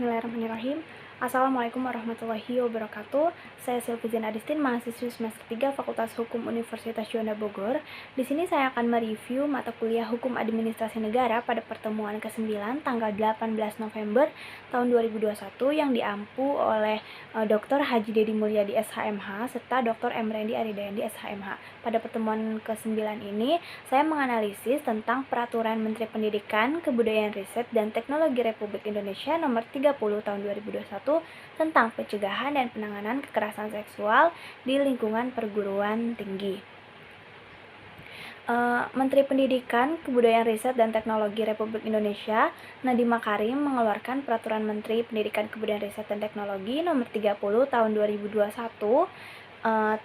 Bismillahirrahmanirrahim. Assalamualaikum warahmatullahi wabarakatuh. Saya Silvizen Adistin, mahasiswi semester 3 Fakultas Hukum Universitas Juanda Bogor. Di sini saya akan mereview mata kuliah Hukum Administrasi Negara pada pertemuan ke-9 tanggal 18 November tahun 2021 yang diampu oleh Dr. Haji Dedi Mulyadi SHMH serta Dr. Emrendi Aridayandi SHMH. Pada pertemuan ke-9 ini, saya menganalisis tentang Peraturan Menteri Pendidikan, Kebudayaan Riset, dan Teknologi Republik Indonesia Nomor 30 Tahun 2021 tentang pencegahan dan penanganan kekerasan seksual di lingkungan perguruan tinggi. Menteri Pendidikan, Kebudayaan Riset, dan Teknologi Republik Indonesia Nadiem Makarim mengeluarkan Peraturan Menteri Pendidikan, Kebudayaan Riset, dan Teknologi Nomor 30 Tahun 2021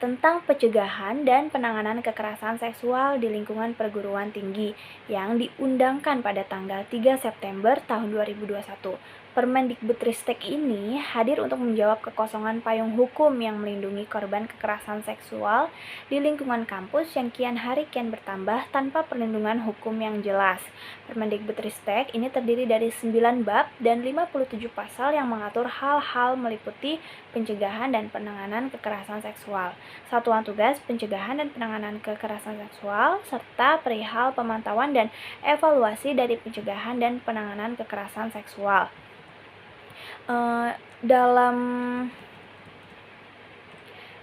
tentang pencegahan dan penanganan kekerasan seksual di lingkungan perguruan tinggi yang diundangkan pada tanggal 3 September tahun 2021. Permendikbudristek ini hadir untuk menjawab kekosongan payung hukum yang melindungi korban kekerasan seksual di lingkungan kampus yang kian hari kian bertambah tanpa perlindungan hukum yang jelas. Permendikbudristek ini terdiri dari 9 bab dan 57 pasal yang mengatur hal-hal meliputi pencegahan dan penanganan kekerasan seksual, satuan tugas pencegahan dan penanganan kekerasan seksual, serta perihal pemantauan dan evaluasi dari pencegahan dan penanganan kekerasan seksual.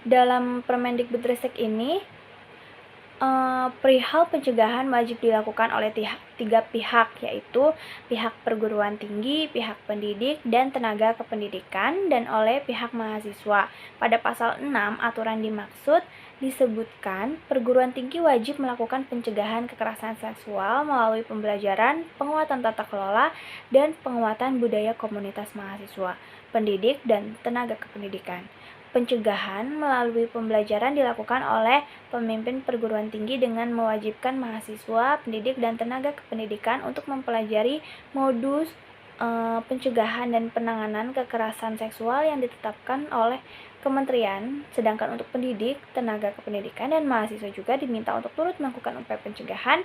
Dalam Permendikbudristek ini, perihal pencegahan wajib dilakukan oleh 3 pihak, yaitu pihak perguruan tinggi, pihak pendidik, dan tenaga kependidikan, dan oleh pihak mahasiswa. Pada pasal 6 aturan dimaksud disebutkan perguruan tinggi wajib melakukan pencegahan kekerasan seksual melalui pembelajaran, penguatan tata kelola, dan penguatan budaya komunitas mahasiswa, pendidik, dan tenaga kependidikan. Pencegahan melalui pembelajaran dilakukan oleh pemimpin perguruan tinggi dengan mewajibkan mahasiswa, pendidik, dan tenaga kependidikan untuk mempelajari modus pencegahan dan penanganan kekerasan seksual yang ditetapkan oleh kementerian, sedangkan untuk pendidik, tenaga kependidikan, dan mahasiswa juga diminta untuk turut melakukan upaya pencegahan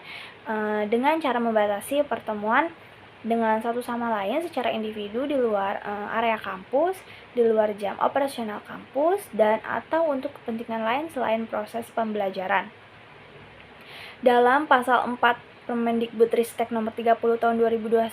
dengan cara membatasi pertemuan dengan satu sama lain secara individu di luar area kampus, di luar jam operasional kampus, dan atau untuk kepentingan lain selain proses pembelajaran. Dalam pasal 4 Permendikbudristek Nomor 30 Tahun 2021,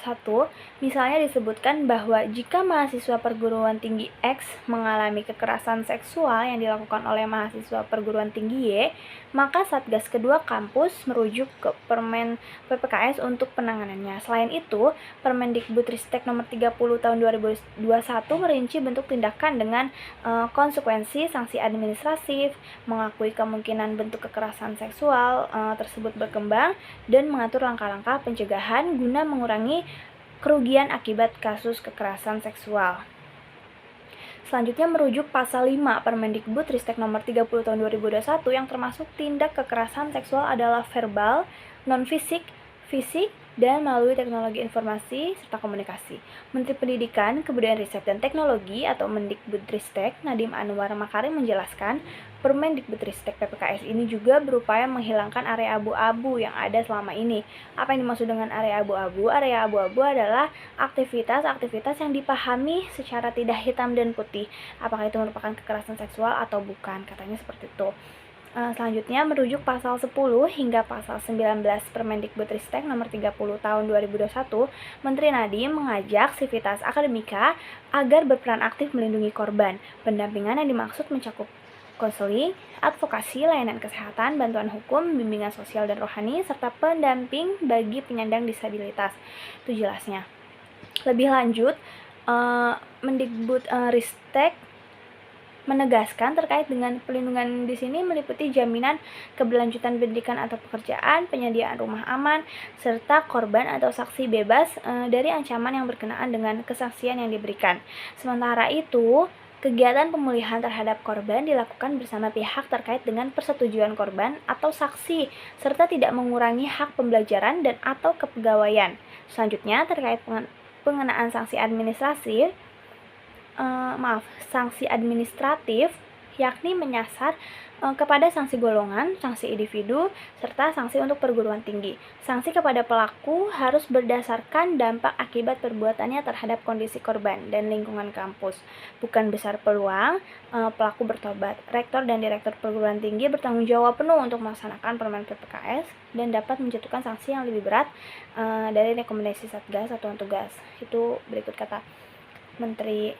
misalnya disebutkan bahwa jika mahasiswa perguruan tinggi X mengalami kekerasan seksual yang dilakukan oleh mahasiswa perguruan tinggi Y, maka Satgas kedua kampus merujuk ke Permen PPKS untuk penanganannya. Selain itu, Permendikbudristek Nomor 30 Tahun 2021 merinci bentuk tindakan dengan konsekuensi sanksi administratif, mengakui kemungkinan bentuk kekerasan seksual tersebut berkembang, dan mengatur langkah-langkah pencegahan guna mengurangi kerugian akibat kasus kekerasan seksual. Selanjutnya merujuk pasal 5 Permendikbudristek Nomor 30 Tahun 2021 yang termasuk tindak kekerasan seksual adalah verbal, non-fisik, fisik, dan melalui teknologi informasi serta komunikasi. Menteri Pendidikan, Kebudayaan Riset, dan Teknologi atau Mendikbudristek Nadiem Anwar Makarim menjelaskan, Permendikbudristek PPKS ini juga berupaya menghilangkan area abu-abu yang ada selama ini. Apa yang dimaksud dengan area abu-abu? Area abu-abu adalah aktivitas-aktivitas yang dipahami secara tidak hitam dan putih. Apakah itu merupakan kekerasan seksual atau bukan? Katanya seperti itu. Selanjutnya merujuk pasal 10 hingga pasal 19 Permendikbudristek Nomor 30 Tahun 2021, Menteri Nadiem mengajak sivitas akademika agar berperan aktif melindungi korban. Pendampingan yang dimaksud mencakup konseling, advokasi, layanan kesehatan, bantuan hukum, bimbingan sosial dan rohani, serta pendamping bagi penyandang disabilitas. Itu jelasnya. Lebih lanjut, Mendikbudristek menegaskan terkait dengan perlindungan di sini meliputi jaminan keberlanjutan pendidikan atau pekerjaan, penyediaan rumah aman, serta korban atau saksi bebas dari ancaman yang berkenaan dengan kesaksian yang diberikan. Sementara itu, kegiatan pemulihan terhadap korban dilakukan bersama pihak terkait dengan persetujuan korban atau saksi, serta tidak mengurangi hak pembelajaran dan atau kepegawaian. Selanjutnya, terkait pengenaan sanksi administratif yakni menyasar kepada sanksi golongan, sanksi individu, serta sanksi untuk perguruan tinggi. Sanksi kepada pelaku harus berdasarkan dampak akibat perbuatannya terhadap kondisi korban dan lingkungan kampus. Bukan besar peluang pelaku bertobat. Rektor dan direktur perguruan tinggi bertanggung jawab penuh untuk melaksanakan Permen PPKS dan dapat menjatuhkan sanksi yang lebih berat dari rekomendasi Satgas Satuan Tugas. Itu berikut kata Menteri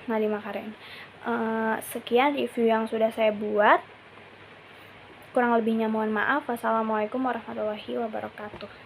Nadiem Makarim. Sekian review yang sudah saya buat. Kurang lebihnya mohon maaf. Wassalamualaikum warahmatullahi wabarakatuh.